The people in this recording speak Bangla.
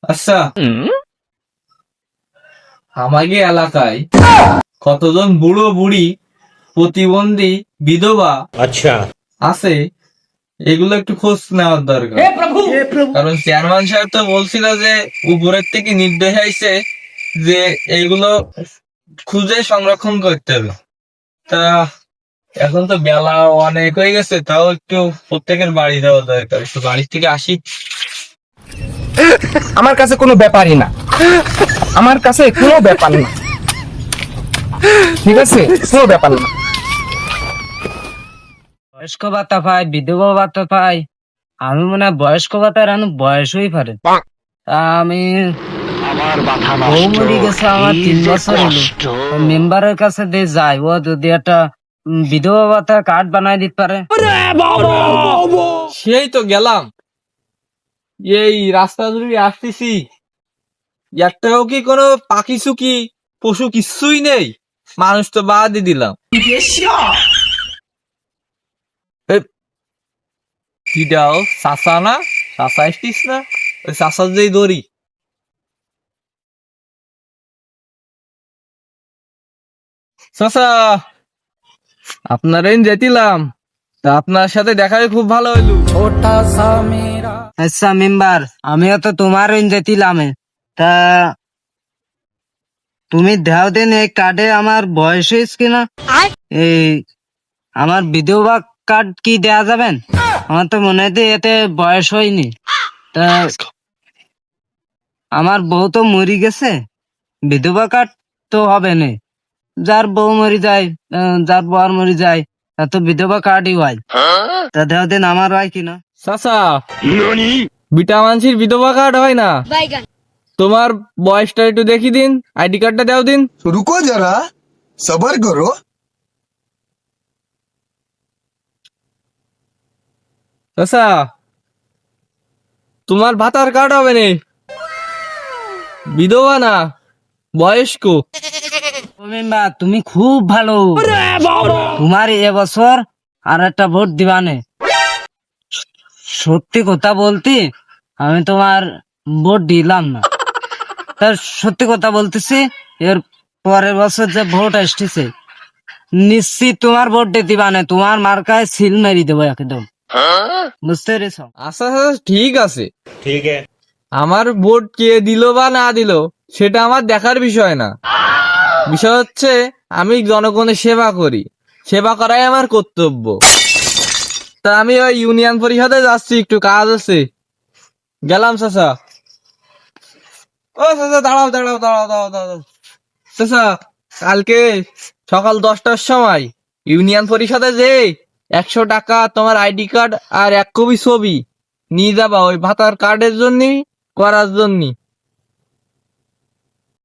আচ্ছা, আমাকে এলাকায় কতজন বুড়ো বুড়ি প্রতিবন্ধী বিধবা अच्छा আছে এগুলো একটু খোঁজ নেওয়ার দরকার। কারণ চেয়ারম্যান সাহেব তো বলছিল যে উপরের থেকে নির্দেশ আইছে যে এইগুলো খুঁজে সংরক্ষণ করতে হবে। তা এখন তো বেলা অনেক হয়ে গেছে, তাও একটু প্রত্যেকের বাড়ি যাওয়া দরকার, একটু বাড়ি থেকে আসি। আমার কাছে কোনো ব্যাপারই না, আমার কাছে কোনো ব্যাপার না, ঠিক আছে, কোনো ব্যাপার না। বয়স্ক ভাতা পাই, বিধবা ভাতা পাই। আমি মনে হয় বয়স্ক ভাতার এখন বয়স হয়ে পারে। তা আমি বউ মরে গেছে আমার 3 বছর হলো। মেম্বারের কাছে দিয়ে যাই, ও যদি একটা বিধবা ভাতা কার্ড বানাই দিতে পারে। সেই তো গেলাম, এই রাস্তা ধরে আসতেছি, একটাও কি কোনো পাখি চুকি পশু কিচ্ছুই নেই, মানুষ তো বাদই দিলাম। এ, কি দাও চাষা না, চাষা আসতিস না, ওই চাষার যেই দড়ি। চাষা, আপনারই যেতিলাম, তা আপনার সাথে দেখা হয়ে খুব ভালো হইলো। আচ্ছা মেম্বার, আমিও তো তোমার যেতিলাম। তা তুমি দেও দেন এই কার্ডে আমার বয়স হয়েছে কিনা। এই আমার বিধবা কার্ড কি দেয়া যাবেন? আমার তো মনে হয় যে এতে বয়স হয়নি। তা আমার বউ তো মরি গেছে, বিধবা কার্ড তো হবে না। যার বউ মরি যায়, যার বর মরি যায়, তা তো বিধবা কার্ডই হয়। তা দেও দিন আমার হয় কিনা। চাষা, বিটা মানসির বিধবা কার্ড হয় না, তোমার বয়সটা একটু দেখি দিন, আইডি কার্ডটা দাও দিন। रुको जरा सबर करो। চাষা, তোমার ভাতার কার্ড হবে না, বিধবা না, বয়স্ক। ও মেম্বার, তুমি খুব ভালো, তোমার এবছর আর একটা ভোট দিবানে। সত্যি কথা বলতে আমি তোমার ভোট দিলাম না, তা সত্যি কথা বলতেছি, এর পরের বছর যে ভোট আসতেছে নিশ্চিত তোমার ভোট দিবানে, তোমার মার্কায় সিল মেরি দেবো একদম, বুঝতে পেরেছ? আচ্ছা আচ্ছা, ঠিক আছে, ठीक है আমার ভোট কে দিল বা না দিল সেটা আমার দেখার বিষয় না। বিষয় হচ্ছে আমি জনগণের সেবা করি, সেবা করাই আমার কর্তব্য। তা আমি ওই ইউনিয়ন পরিষদে যাচ্ছি, একটু কাজ আছে, গেলাম। চাচা, ও চাচা, দাঁড়াও দাঁড়াও দাঁড়াও দাঁড়াও দাঁড়াও। চাচা, কালকে সকাল 10টার সময় ইউনিয়ন পরিষদে যে 100 টাকা তোমার আইডি কার্ড আর 1 কপি ছবি নিয়ে যাবা ওই ভাতার কার্ডের জন্য, করার জন্য।